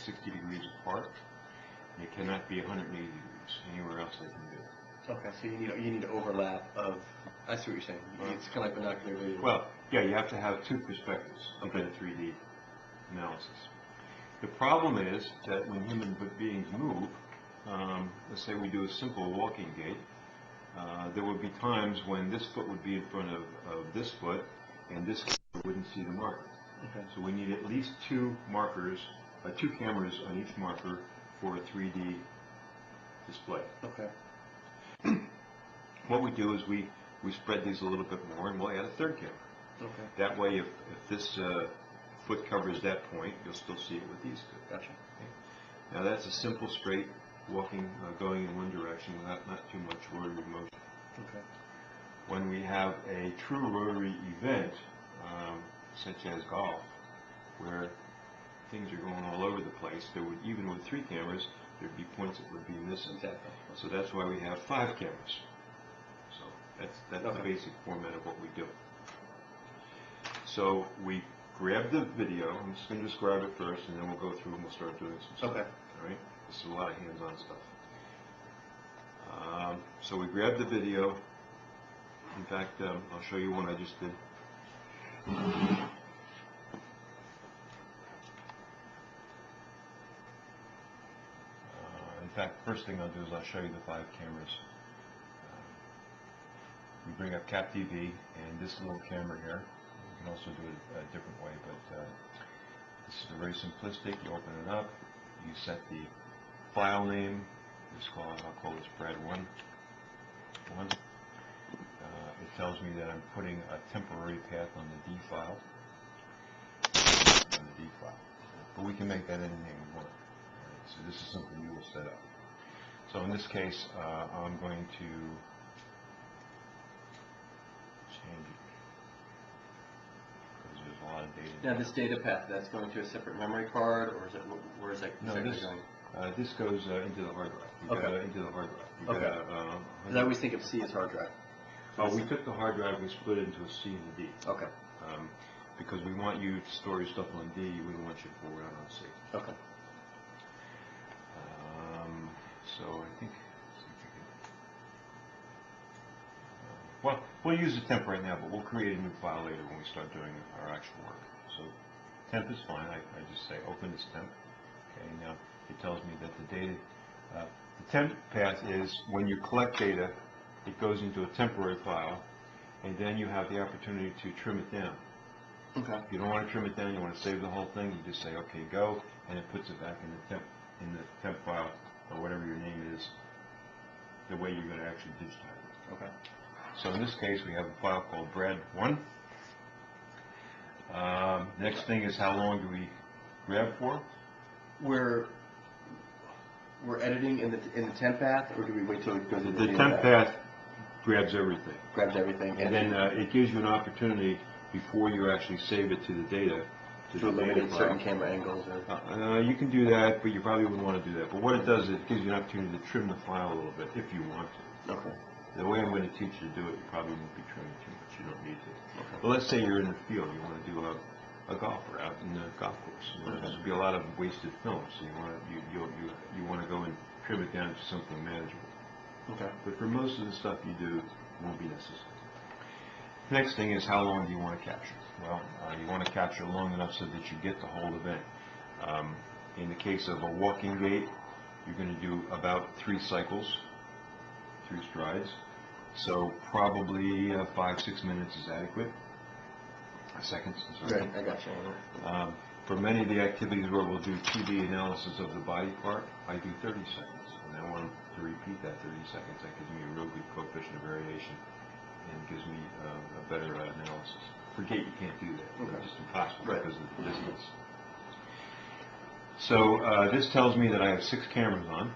60 degrees apart. They cannot be 180 degrees anywhere else they can be. Okay, so you need overlap of. I see what you're saying. It's kind of like binocular vision. Well, yeah, you have to have two perspectives to get a 3D analysis. The problem is that when human beings move, let's say we do a simple walking gait, there would be times when this foot would be in front of this foot, and this foot wouldn't see the marker. Okay. So we need at least two markers, two cameras on each marker for a 3D display. Okay. What we do is we spread these a little bit more, and we'll add a third camera. Okay. That way, if this foot covers that point, you'll still see it with these two. Gotcha. Okay. Now that's a simple, straight walking, going in one direction without not too much rotary motion. Okay. When we have a true rotary event, such as golf, where things are going all over the place, there would, even with 3 cameras, there'd be points that would be missing. Exactly. So that's why we have 5 cameras. So that's okay. the basic format of what we do. So we grab the video. I'm just going to describe it first, and then we'll go through and we'll start doing some stuff. Okay. All right. This is a lot of hands-on stuff. So we grab the video. In fact, I'll show you one I just did. In fact, first thing I'll do is I'll show you the 5 cameras. We bring up CapDV, and this little camera here, you can also do it a different way, but this is very simplistic. You open it up, you set the file name, I'll call this Brad1. It tells me that I'm putting a temporary path on the D file. But we can make that anything we want. Right, so this is something you will set up. So in this case, I'm going to change it because there's a lot of data. Now this data path, that's going to a separate memory card, or is it, where is that No, this goes into the hard drive. Okay. Into the hard drive. Okay. Because I always think of C as hard drive. Oh, we took the hard drive, we split it into a C and a D. Okay. Because we want you to store your stuff on D, we don't want you to forward out on C. Okay. So I think, well, we'll use the temp right now, but we'll create a new file later when we start doing our actual work. So temp is fine. I just say open this temp. Okay, now it tells me that the data, the temp path is when you collect data, it goes into a temporary file, and then you have the opportunity to trim it down. Okay. If you don't want to trim it down, you want to save the whole thing, you just say, okay, go, and it puts it back in the temp file, or whatever your name is, the way you're going to actually digitize it. Okay. So in this case, we have a file called Brad1. Next thing is how long do we grab for? We're editing in the temp path, or do we wait till it goes into the temp path? Grabs everything. Grabs everything. And then it gives you an opportunity before you actually save it to the data. To eliminate certain camera angles? Or? You can do that, but you probably wouldn't want to do that. But what it does is it gives you an opportunity to trim the file a little bit if you want to. Okay. The way I'm going to teach you to do it, you probably won't be trimming too much. You don't need to. Okay. But let's say you're in the field. You want to do a golfer out in the golf course. There's going to be a lot of wasted film, so you want to go and trim it down to something manageable. Okay. But for most of the stuff you do, it won't be necessary. Next thing is how long do you want to capture? Well, you want to capture long enough so that you get the whole event. In the case of a walking gait, you're going to do about 3 cycles, 3 strides. So probably 5-6 minutes is adequate. Seconds. Right, I got you. For many of the activities where we'll do 2D analysis of the body part, I do 30 seconds. And I want to repeat that 30 seconds. That gives me a real good coefficient of variation and gives me a better analysis. For gait, you can't do that. Okay. It's just impossible Right. because of the distance. So this tells me that I have 6 cameras on.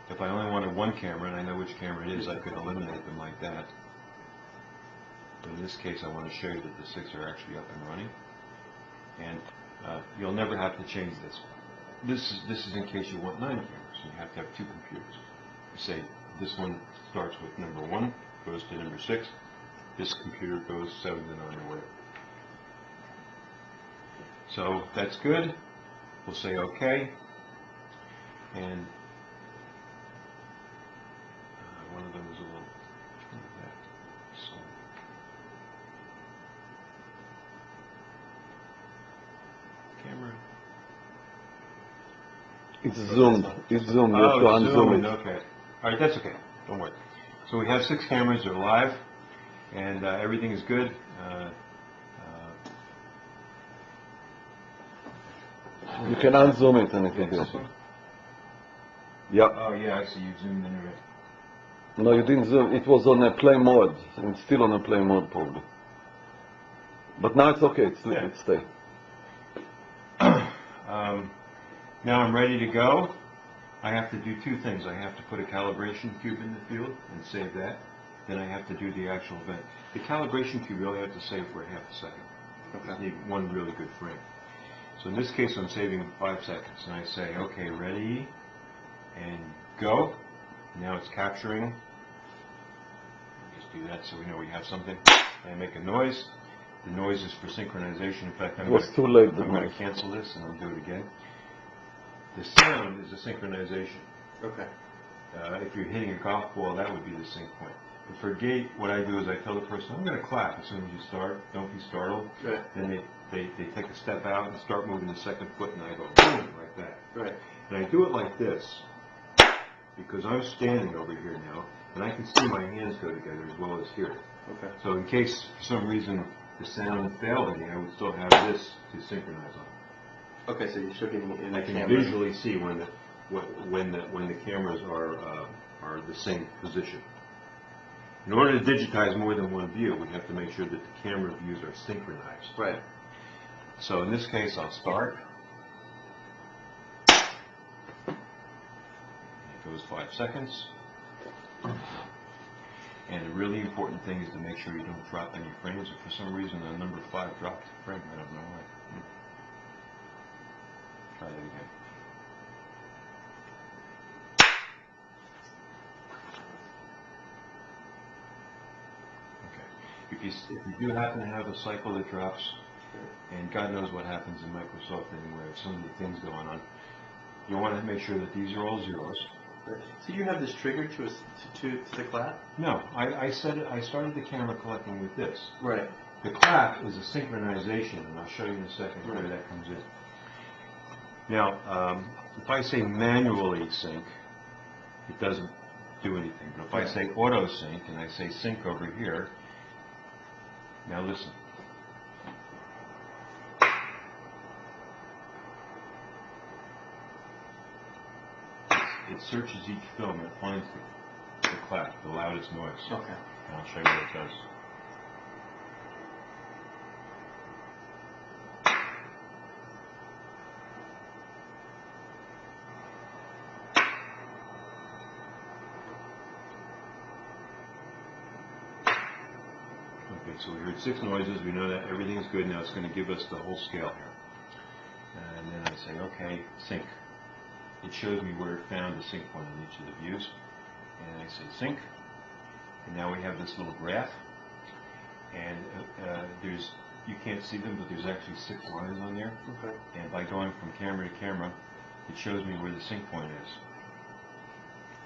If I only wanted 1 camera, and I know which camera it is, I could eliminate them like that. But in this case, I want to show you that the 6 are actually up and running. And you'll never have to change this. This is in case you want 9 cameras. You have to have 2 computers. You say this one starts with number 1, goes to number 6. This computer goes 7 to 9 or whatever. So that's good. We'll say OK, and one of them is a little like that. So camera. It's zoomed. It's zoomed. You have to Oh, it's unzoom zoomed. it. Okay. All right, that's okay. Don't worry. So we have 6 cameras. They're live, and everything is good. You can unzoom it and it will be This okay. one? Yep. Oh yeah, I see. You zoomed into it. No, you didn't zoom. It was on a play mode. It's still on a play mode probably. But now it's okay. Yeah. It's stay. Now I'm ready to go. I have to do 2 things. I have to put a calibration cube in the field and save that. Then I have to do the actual event. The calibration cube you only have to save for ½ a second. Okay. You need one really good frame. So in this case I'm saving 5 seconds. And I say, okay, ready, and go. Now it's capturing. Just do that so we know we have something. I make a noise. The noise is for synchronization. In fact, It was too late. The I'm going noise. to cancel this and I'll do it again. The sound is a synchronization. Okay. If you're hitting a golf ball, that would be the sync point. But for gate, what I do is I tell the person, I'm going to clap as soon as you start. Don't be startled. Right. Then they take a step out and start moving the second foot, and I go boom, like that. Right. And I do it like this because I'm standing over here now, and I can see my hands go together as well as here. Okay. So in case for some reason the sound failed me, I would still have this to synchronize on. Okay, so you're showing me in the I can camera. visually see when the cameras are the same position. In order to digitize more than one view, we have to make sure that the camera views are synchronized. Right. So in this case, I'll start. It goes 5 seconds. And the really important thing is to make sure you don't drop any frames. If for some reason the number 5 dropped a frame, I don't know why. Try that again. Okay. If you do happen to have a cycle that drops, and God knows what happens in Microsoft anyway, with so many things going on, you want to make sure that these are all zeros. So you have this trigger to the clap? No, I started the camera collecting with this. Right. The clap is a synchronization, and I'll show you in a second where that comes in. Now, if I say manually sync, it doesn't do anything. But if I say auto sync and I say sync over here, now listen. It searches each film and it finds the clap, the loudest noise. Okay. And I'll show you what it does. Okay, so we heard 6 noises. We know that everything is good. Now it's going to give us the whole scale here. And then I say, okay, sync. It shows me where it found the sync point in each of the views. And I say sync. And now we have this little graph. And you can't see them, but there's actually 6 lines on there. Okay. And by going from camera to camera, it shows me where the sync point is.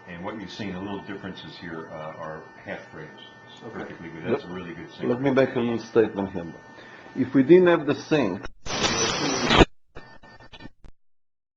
And what you're seeing, the little differences here are half frames. It's perfectly good. That's a really good sync. Let me make a little statement here. If we didn't have the sync,